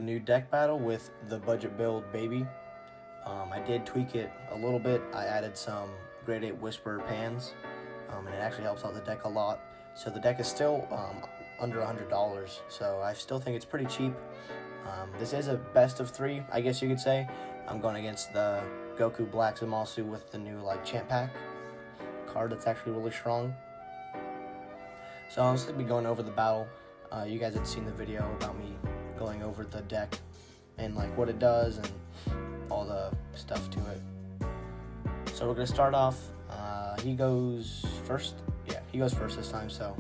new deck battle with the budget build baby. I did tweak it a little bit. I added some grade 8 Whisper pans, and it actually helps out the deck a lot. So the deck is still under $100, so I still think it's pretty cheap. This is a best of 3, I guess you could say. I'm going against the Goku Black Zamasu with the new champ pack card that's actually really strong. So I'm just going to be going over the battle. You guys had seen the video about me going over the deck and what it does and all the stuff to it. So we're going to start off. He goes first. Yeah, he goes first this time. So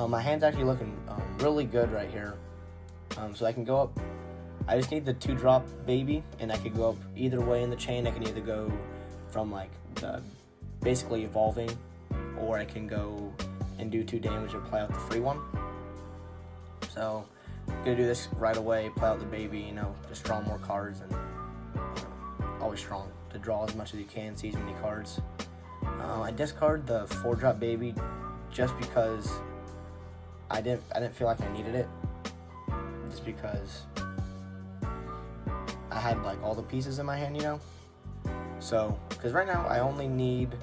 my hand's actually looking really good right here. So I can go up. I just need the 2-drop baby, and I could go up either way in the chain. I can either go from the basically evolving, or I can go and do 2 damage and play out the free one. So I'm gonna do this right away, play out the baby, just draw more cards, and always strong to draw as much as you can, see as many cards. I discard the 4-drop baby just because I didn't feel like I needed it, just because I had all the pieces in my hand, So, because right now I only need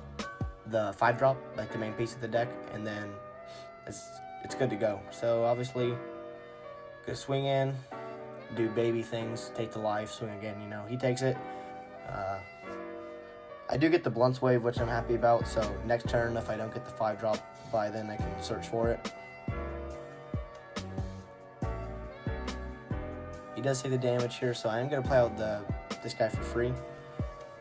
the 5-drop, the main piece of the deck, and then it's good to go. So obviously, gonna swing in, do baby things, take the life, swing again. He takes it. I do get the Blunts Wave, which I'm happy about. So next turn, if I don't get the 5-drop by then, I can search for it. He does take the damage here, so I am going to play out this guy for free.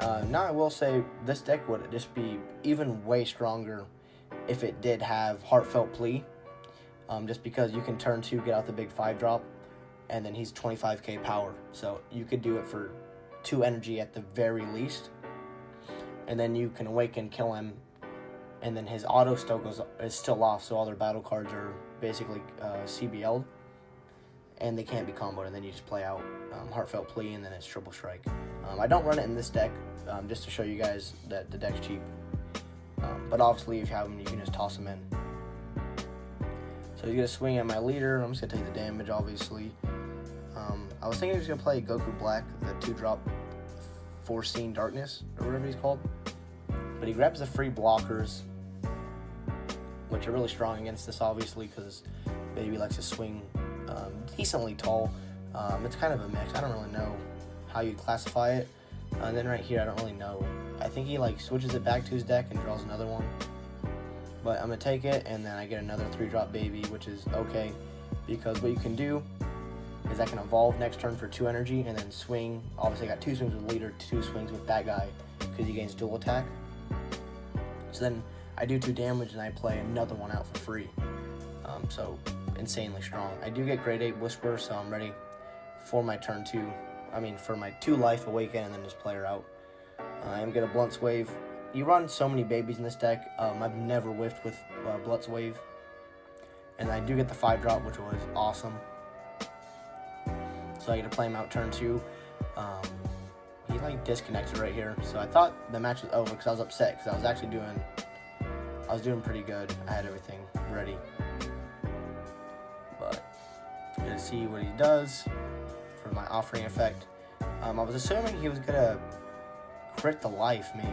Now I will say this deck would just be even way stronger if it did have Heartfelt Plea. Just because you can turn 2, get out the big 5-drop, and then he's 25k power. So you could do it for 2 energy at the very least. And then you can awaken, kill him, and then his auto still is still off, so all their battle cards are basically CBL'd. And they can't be comboed, and then you just play out Heartfelt Plea, and then it's Triple Strike. I don't run it in this deck, just to show you guys that the deck's cheap. But obviously, if you have them, you can just toss them in. So he's going to swing at my leader. I'm just going to take the damage, obviously. I was thinking he was going to play Goku Black, the 2-drop Foreseen Darkness, or whatever he's called. But he grabs the free blockers, which are really strong against this, obviously, because Baby likes to swing decently tall. It's kind of a mix. I don't really know how you'd classify it. And then right here, I don't really know. I think he switches it back to his deck and draws another one. But I'm going to take it, and then I get another 3-drop baby, which is okay. Because what you can do is I can evolve next turn for 2 energy, and then swing. Obviously, I got 2 swings with leader, 2 swings with that guy, because he gains dual attack. So then I do 2 damage, and I play another one out for free. So insanely strong. I do get grade 8 Whisper, so I'm ready for my turn 2. For my 2 life awaken, and then just play her out. I am going to Blunts Wave. You run so many babies in this deck. I've never whiffed with Blunts Wave. And I do get the 5-drop, which was awesome. So I get to play him out turn 2. He disconnected right here. So I thought the match was over because I was upset because I was actually doing pretty good. I had everything ready. But gonna see what he does for my offering effect. I was assuming he was gonna crit the life, maybe.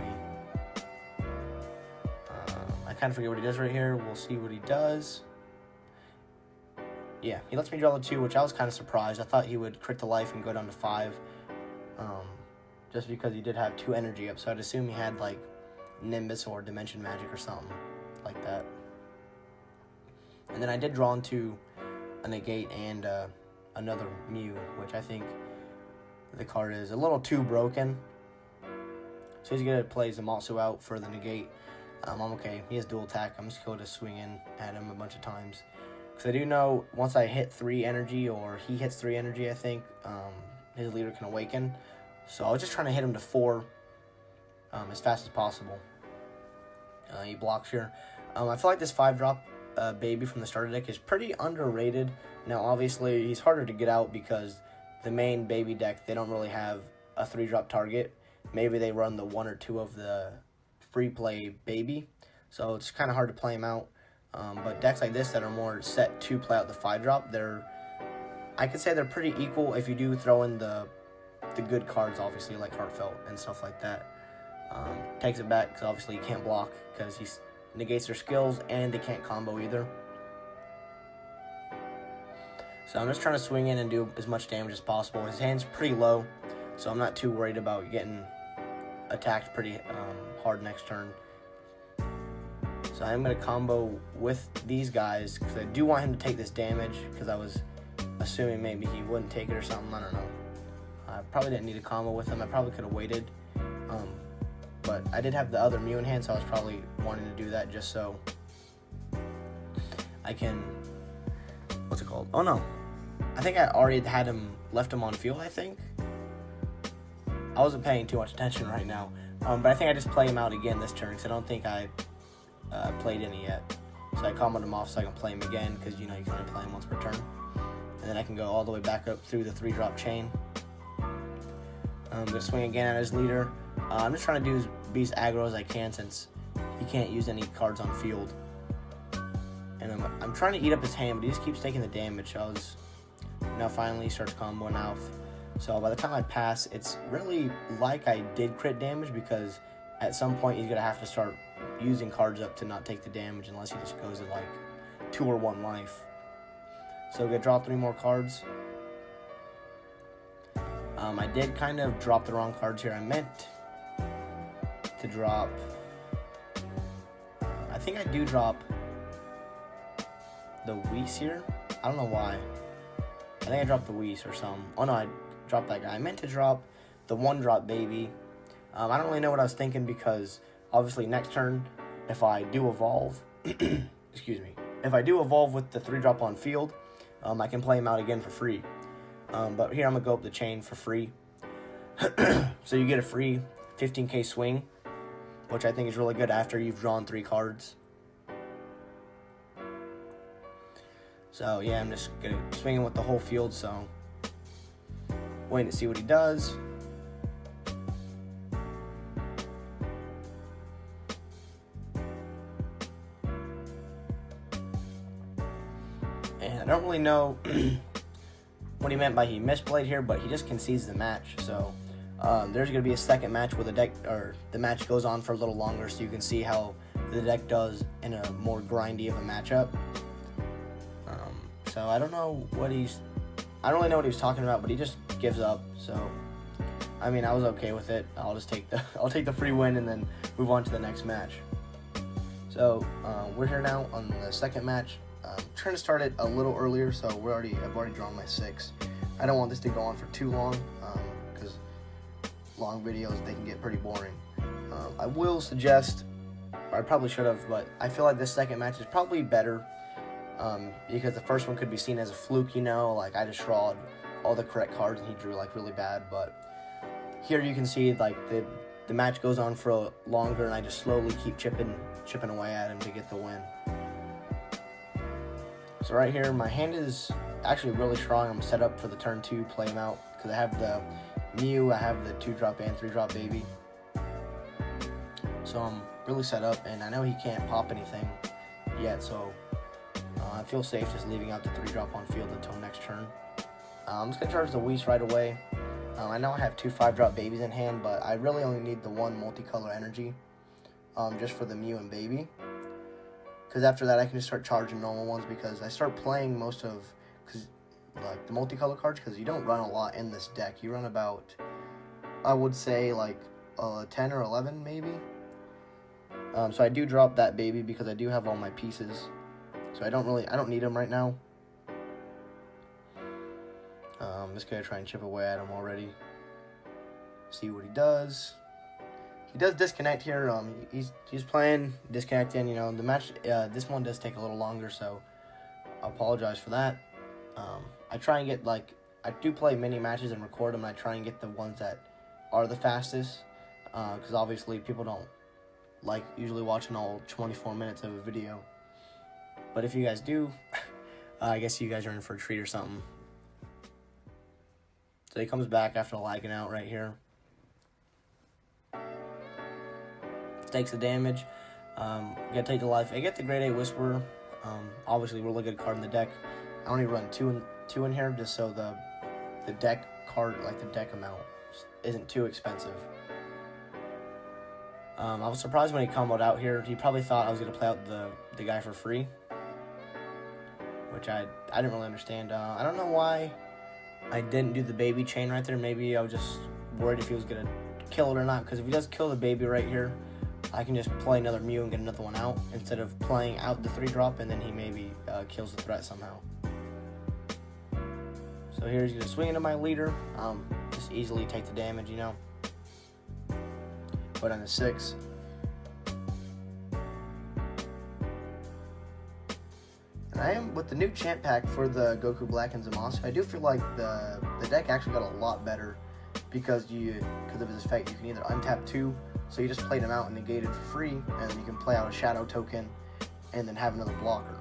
I kind of forget what he does right here. We'll see what he does. Yeah, he lets me draw the 2, which I was kind of surprised. I thought he would crit the life and go down to 5. Just because he did have 2 energy up, so I'd assume he had Nimbus or Dimension Magic or something like that. And then I did draw into a negate and another Mew, which I think the card is a little too broken. So he's going to play Zamasu out for the negate. I'm okay. He has dual attack. I'm just going to swing in at him a bunch of times. Because I do know once I hit 3 energy, or he hits 3 energy, I think, his leader can awaken. So I was just trying to hit him to 4 as fast as possible. He blocks here. I feel like this 5-drop baby from the starter deck is pretty underrated. Now, obviously, he's harder to get out because the main baby deck, they don't really have a 3-drop target. Maybe they run the 1 or 2 of the free play baby, so it's kind of hard to play him out. But decks like this that are more set to play out the 5-drop, they're I could say they're pretty equal if you do throw in the good cards, obviously, like Heartfelt and stuff like that. Takes it back, because obviously he can't block, because he negates their skills, and they can't combo either. So I'm just trying to swing in and do as much damage as possible. His hand's pretty low, so I'm not too worried about getting attacked pretty hard next turn. So I'm going to combo with these guys, because I do want him to take this damage, because I was assuming maybe he wouldn't take it or something. I don't know. I probably didn't need a combo with him. I probably could have waited. But I did have the other Mew in hand, so I was probably wanting to do that just so I can... What's it called? Oh, no. I think I already had left him on field, I think. I wasn't paying too much attention right now. But I think I just play him out again this turn, because I don't think I played any yet. So I comboed him off so I can play him again, because, you know, you can only play him once per turn. And then I can go all the way back up through the 3-drop chain. I'm going to swing again at his leader. I'm just trying to be as aggro as I can, since he can't use any cards on field. And I'm trying to eat up his hand, but he just keeps taking the damage. So I was... Now finally he starts comboing out. So by the time I pass, it's really like I did crit damage, because at some point he's going to have to start using cards up to not take the damage, unless he just goes at like 2 or 1 life. So we're going to draw 3 more cards. I did kind of drop the wrong cards here. I meant to drop... I think I do drop the Whis here. I don't know why. I think I dropped the Whis or something. Oh no, I dropped that guy. I meant to drop the 1-drop baby. I don't really know what I was thinking, because obviously next turn, if I do evolve... excuse me. If I do evolve with the 3-drop on field, I can play him out again for free. But here I'm going to go up the chain for free. So you get a free 15k swing, which I think is really good after you've drawn 3 cards. So yeah, I'm just going to swing him with the whole field, so waiting to see what he does. And I don't really know what he meant by he misplayed here, but he just concedes the match. So there's going to be a second match where the match goes on for a little longer, so you can see how the deck does in a more grindy of a matchup. So I don't know what I don't really know what he was talking about, but he just gives up. So I mean, I was okay with it. I'll just take the free win and then move on to the next match. So we're here now on the second match. Trying to start it a little earlier, so I've already drawn my 6. I don't want this to go on for too long, because long videos, they can get pretty boring. I will suggest, or I probably should have, but I feel like this second match is probably better, because the first one could be seen as a fluke, you know, like I just drawed all the correct cards and he drew like really bad. But here you can see like the match goes on for longer, and I just slowly keep chipping away at him to get the win. So right here, my hand is actually really strong. I'm set up for the turn 2, play him out, because I have the Mew, I have the 2-drop and 3-drop baby. So I'm really set up, and I know he can't pop anything yet, so I feel safe just leaving out the 3-drop on field until next turn. I'm just going to charge the Whis right away. I know I have 2 5-drop babies in hand, but I really only need the 1 multicolor energy, just for the Mew and baby. Because after that, I can just start charging normal ones, because I start playing most of like the multicolor cards, because you don't run a lot in this deck. You run about, I would say, like 10 or 11 maybe. So I do drop that baby because I do have all my pieces. So I don't need them right now. I'm just going to try and chip away at him already. See what he does. He does disconnect here. He's playing disconnecting. You know, the match. This one does take a little longer, so I apologize for that. I try and get I do play mini matches and record them, and I try and get the ones that are the fastest, because obviously people don't like usually watching all 24 minutes of a video. But if you guys do, I guess you guys are in for a treat or something. So he comes back after lagging out right here. Takes the damage. Gotta take the life. I get the Grade A Whisperer. Obviously, really good card in the deck. I only run 2 in here just so the deck card, like the deck amount, isn't too expensive. I was surprised when he comboed out here. He probably thought I was going to play out the guy for free, which I didn't really understand. I don't know why I didn't do the baby chain right there. Maybe I was just worried if he was going to kill it or not, because if he does kill the baby right here, I can just play another Mew and get another one out instead of playing out the 3-drop and then he maybe kills the threat somehow. So here he's going to swing into my leader, just easily take the damage, you know. Put on the 6. And I am with the new champ pack for the Goku Black and Zamasu. I do feel like the deck actually got a lot better because of his effect. You can either untap 2, so you just played him out and negated for free, and then you can play out a shadow token and then have another blocker.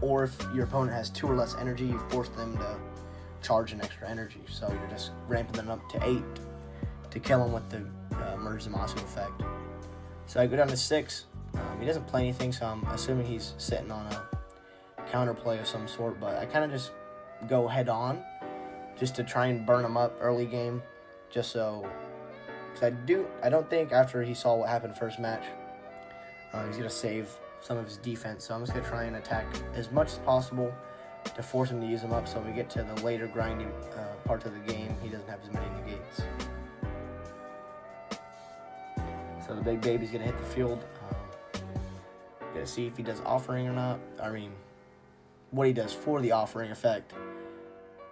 Or if your opponent has 2 or less energy, you force them to charge an extra energy. So you're just ramping them up to 8 to kill him with the Merge Zamasu effect. So I go down to 6. He doesn't play anything, so I'm assuming he's sitting on a counterplay of some sort, but I kind of just go head on just to try and burn him up early game, just so, because I don't think after he saw what happened first match, he's going to save some of his defense, so I'm just going to try and attack as much as possible to force him to use them up, so when we get to the later grinding parts of the game, he doesn't have as many negates. So the big baby's going to hit the field. Gonna see if he does offering or not. I mean, what he does for the offering effect.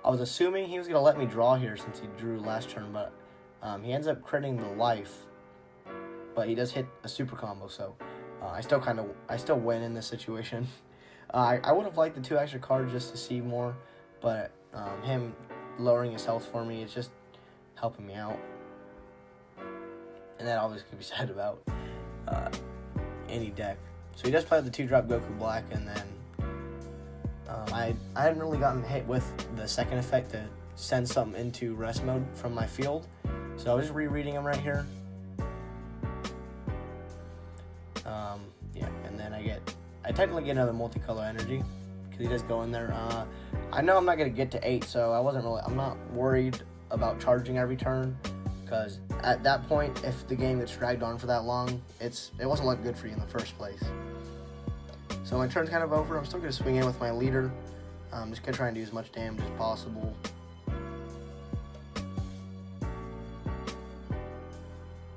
I was assuming he was gonna let me draw here since he drew last turn, but he ends up critting the life. But he does hit a super combo, so I still win in this situation. I would have liked the 2 extra cards just to see more, but him lowering his health for me is just helping me out, and that always could be said about any deck. So he does play the 2-drop Goku Black, and then I hadn't really gotten hit with the second effect to send something into rest mode from my field. So I was just rereading him right here. Yeah, and then I technically get another multicolor energy because he does go in there. I know I'm not gonna get to 8, so I'm not worried about charging every turn, because at that point, if the game gets dragged on for that long, it wasn't looking good for you in the first place. So my turn's kind of over. I'm still going to swing in with my leader. I'm just going to try and do as much damage as possible.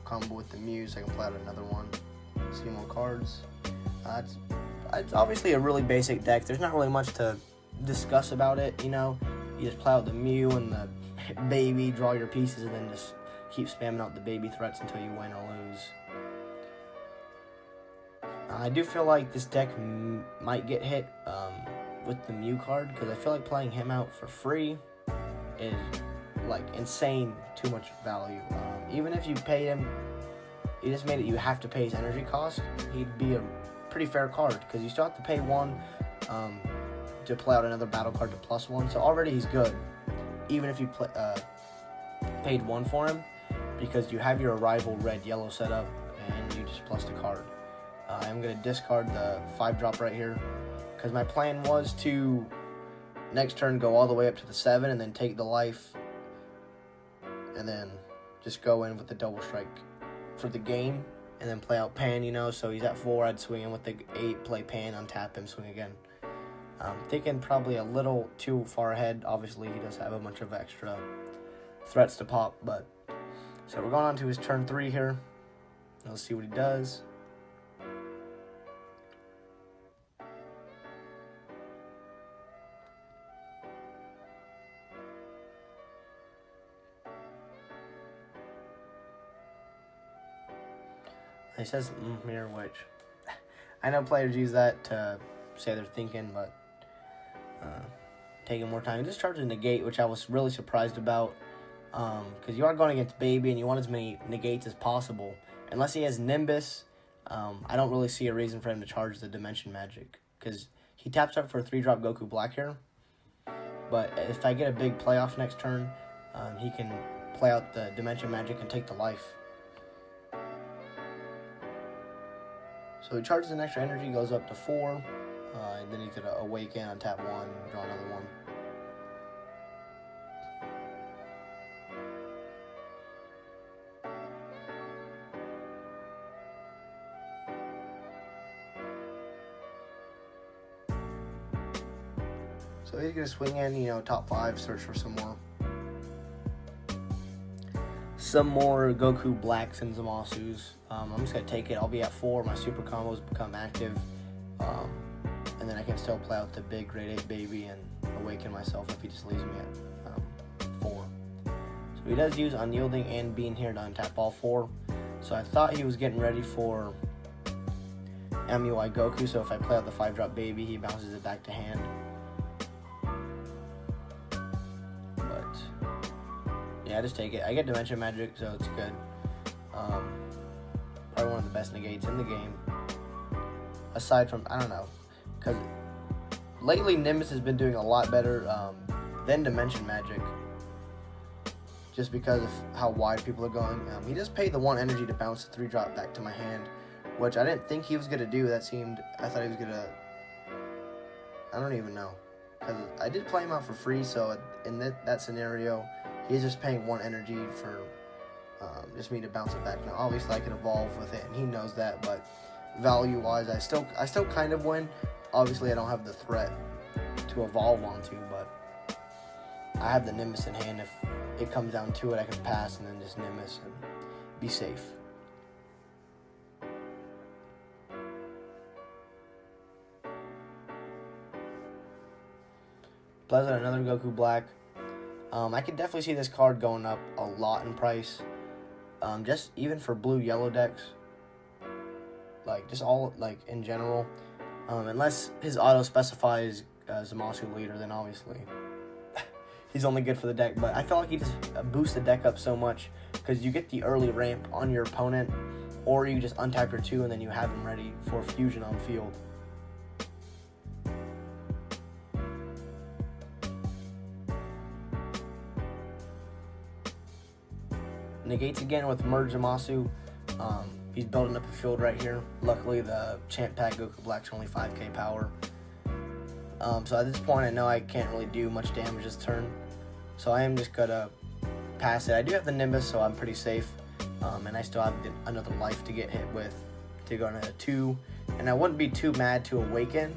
Combo with the Mew so I can play out another one. See more cards. It's obviously a really basic deck. There's not really much to discuss about it, you know. You just play out the Mew and the baby, draw your pieces, and then just keep spamming out the baby threats until you win or lose. I do feel like this deck might get hit with the Mew card, because I feel like playing him out for free is like insane too much value. Even if you pay him, you just made it you have to pay his energy cost, he'd be a pretty fair card, because you still have to pay 1 to play out another battle card to +1, so already he's good, even if you paid 1 for him, because you have your Arrival red-yellow set up, and you just plus the card. I'm going to discard the 5-drop right here, because my plan was to next turn go all the way up to the 7 and then take the life, and then just go in with the double strike for the game, and then play out Pan, you know, so he's at 4, I'd swing in with the 8, play Pan, untap him, swing again. Thinking probably a little too far ahead. Obviously, he does have a bunch of extra threats to pop, but so we're going on to his turn 3 here. Let's see what he does. He says mirror, which I know players use that to say they're thinking, but taking more time. He just charges a negate, which I was really surprised about, because you are going against Baby and you want as many negates as possible. Unless he has Nimbus, I don't really see a reason for him to charge the Dimension Magic, because he taps up for a 3-drop Goku Black here. But if I get a big playoff next turn, he can play out the Dimension Magic and take the life. So he charges an extra energy, goes up to 4. And then he's going to awaken on tap 1, draw another one. So he's going to swing in, you know, top 5, search for some more Goku Blacks and Zamasus. I'm just going to take it. I'll be at 4. My super combos become active. And then I can still play out the big grade 8 baby and awaken myself if he just leaves me at 4. So he does use Unyielding and Being here to untap all 4. So I thought he was getting ready for MUI Goku. So if I play out the 5-drop baby, he bounces it back to hand. But yeah, I just take it. I get Dimension Magic, so it's good. Probably one of the best negates in the game. Aside from, I don't know, because lately Nimbus has been doing a lot better than Dimension Magic, just because of how wide people are going. He just paid the 1 energy to bounce the 3-drop back to my hand, which I didn't think he was going to do. I thought he was going to, I don't even know, because I did play him out for free, so in that scenario, he's just paying 1 energy for just me to bounce it back. Now, obviously, I can evolve with it, and he knows that, but value-wise, I still kind of win. Obviously, I don't have the threat to evolve onto, but I have the Nimbus in hand. If it comes down to it, I can pass and then just Nimbus and be safe. Plays out another Goku Black. I could definitely see this card going up a lot in price. Just even for blue-yellow decks. Like, just all, like, in general. Unless his auto specifies Zamasu leader, then obviously he's only good for the deck. But I feel like he just boosts the deck up so much because you get the early ramp on your opponent, or you just untap your 2 and then you have him ready for fusion on field. Negates again with Merge Zamasu. He's building up a field right here. Luckily, the Champ Pack Goku Black's only 5k power. So at this point, I know I can't really do much damage this turn. So I am just going to pass it. I do have the Nimbus, so I'm pretty safe. And I still have another life to get hit with to go into 2. And I wouldn't be too mad to awaken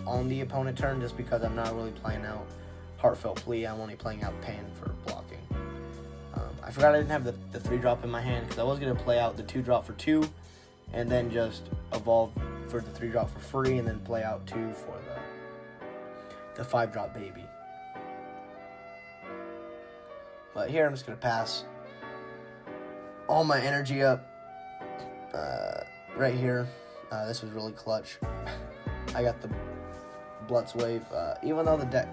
on the opponent turn just because I'm not really playing out Heartfelt Plea. I'm only playing out Pan for blocking. I forgot I didn't have the 3-drop in my hand because I was going to play out the 2-drop for 2 and then just evolve for the 3-drop for free and then play out 2 for the 5-drop baby. But here I'm just going to pass all my energy up right here. This was really clutch. I got the Blutz Wave. Even though the deck,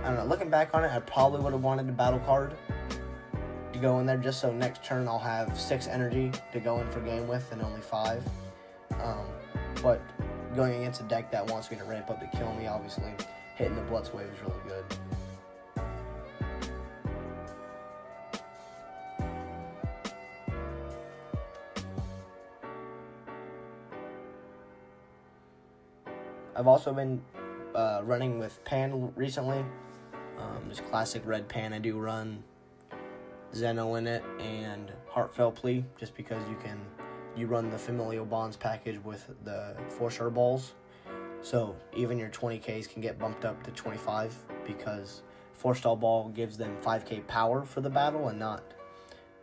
I don't know, looking back on it, I probably would have wanted a battle card to go in there just so next turn I'll have 6 energy to go in for game with and only 5. But going against a deck that wants me to ramp up to kill me, obviously hitting the Blutz Wave is really good. I've also been running with Pan recently. Just classic red Pan. I do run Zeno in it and Heartfelt Plea just because you run the Familial Bonds package with the 4-star balls. So even your 20Ks can get bumped up to 25 because 4-star ball gives them 5k power for the battle and not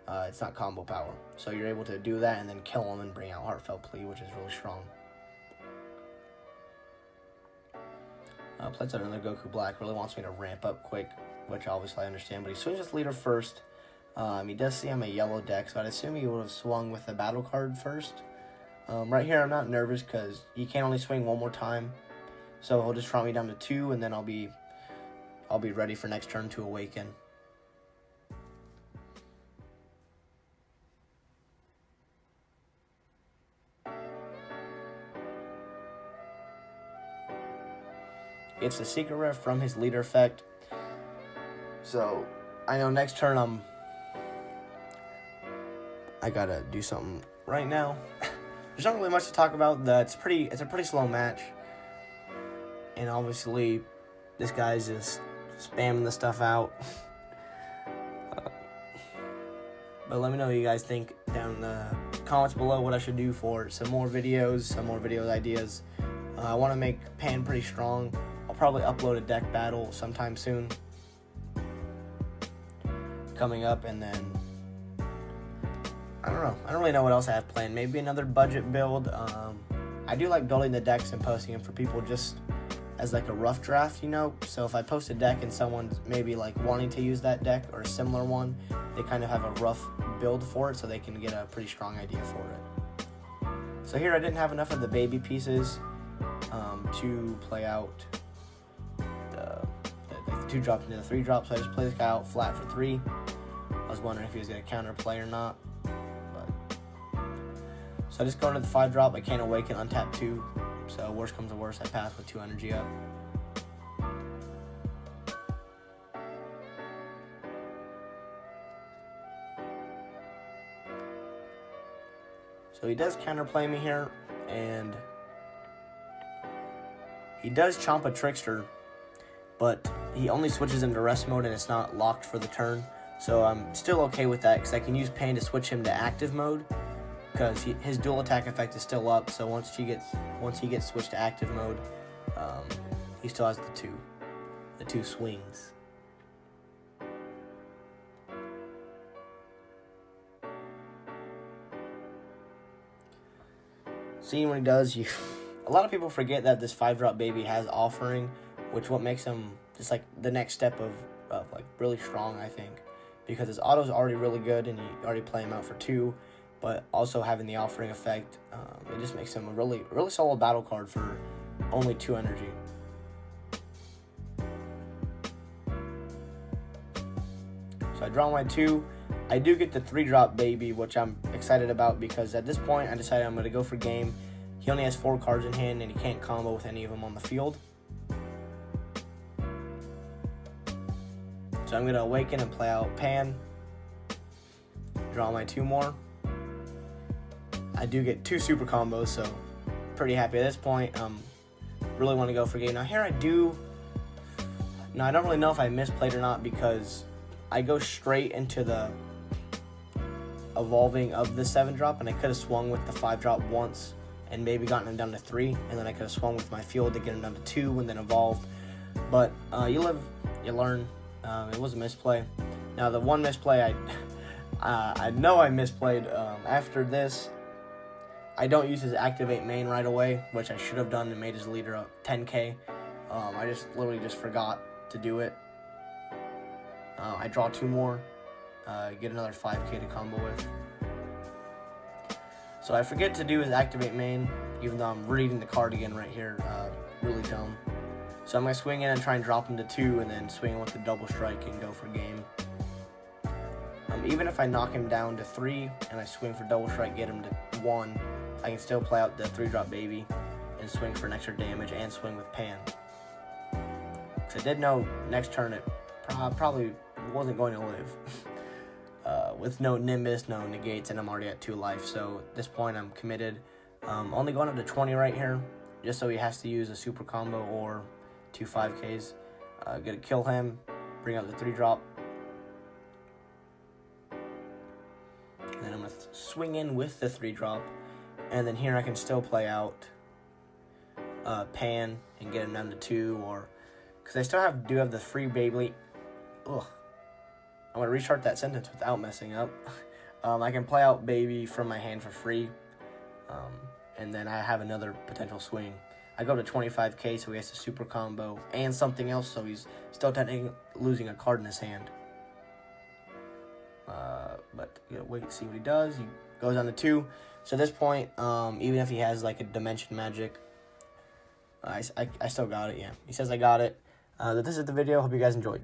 it's not combo power. So you're able to do that and then kill them and bring out Heartfelt Plea, which is really strong. Plays out another Goku Black. Really wants me to ramp up quick, which obviously I understand. But he swings with leader first. He does see I'm a yellow deck, so I'd assume he would have swung with the battle card first. Right here, I'm not nervous because he can only swing 1 more time. So he'll just drop me down to 2, and then I'll be ready for next turn to awaken. It's the secret rare from his leader effect. So I know next turn I gotta do something right now. There's not really much to talk about. It's a pretty slow match. And obviously, this guy's just spamming the stuff out. But let me know what you guys think down in the comments below what I should do for some more videos ideas. I want to make Pan pretty strong. I'll probably upload a deck battle sometime soon coming up, and then I don't know. I don't really know what else I have planned. Maybe another budget build. I do like building the decks and posting them for people just as like a rough draft, you know? So if I post a deck and someone's maybe like wanting to use that deck or a similar one, they kind of have a rough build for it so they can get a pretty strong idea for it. So here I didn't have enough of the baby pieces to play out the 2-drop into the 3-drop, so I just play this guy out flat for 3. I was wondering if he was going to counter play or not. So I just go into the 5-drop, I can't awaken, untap 2. So worst comes to worst, I pass with 2 energy up. So he does counterplay me here, and he does chomp a Trickster, but he only switches into rest mode and it's not locked for the turn. So I'm still okay with that because I can use Pain to switch him to active mode, because his dual attack effect is still up. So once he gets switched to active mode, he still has the two swings. Seeing what he does, a lot of people forget that this 5-drop baby has offering, which what makes him just like the next step of like really strong, I think, because his auto's already really good and you already play him out for 2, but also having the offering effect, it just makes him a really solid battle card for only 2 energy. So I draw my 2. I do get the 3-drop baby, which I'm excited about because at this point I decided I'm going to go for game. He only has 4 cards in hand and he can't combo with any of them on the field. So I'm going to awaken and play out Pan. Draw my 2 more. I do get 2 super combos, so pretty happy at this point. Really want to go for game. Now here I don't really know if I misplayed or not, because I go straight into the evolving of the 7-drop, and I could have swung with the 5-drop once and maybe gotten him down to 3, and then I could have swung with my field to get him down to 2 and then evolved. But you live, you learn. It was a misplay. Now the one misplay I know I misplayed. After this, I don't use his activate main right away, which I should have done and made his leader up 10k. I literally just forgot to do it. I draw 2 more, get another 5k to combo with. So I forget to do his activate main, even though I'm reading the card again right here. Really dumb. So I'm going to swing in and try and drop him to 2, and then swing in with the double strike and go for game. Even if I knock him down to 3 and I swing for double strike, get him to 1, I can still play out the 3-drop baby and swing for an extra damage and swing with Pan. Because I did know next turn it probably wasn't going to live. With no Nimbus, no negates, and I'm already at 2 life. So at this point I'm committed. Only going up to 20 right here, just so he has to use a super combo or 2 5Ks. Gonna kill him, bring out the 3-drop. And then I'm going to swing in with the 3-drop. And then here I can still play out Pan and get him down to 2. Or because I still do have the free baby. Ugh. I'm going to restart that sentence without messing up. I can play out baby from my hand for free. And then I have another potential swing. I go to 25k, so he has a super combo and something else, so he's still technically losing a card in his hand. But you gotta wait and see what he does. He goes down to 2. So at this point, even if he has like a dimension magic, I still got it. Yeah, he says I got it. This is the video. Hope you guys enjoyed.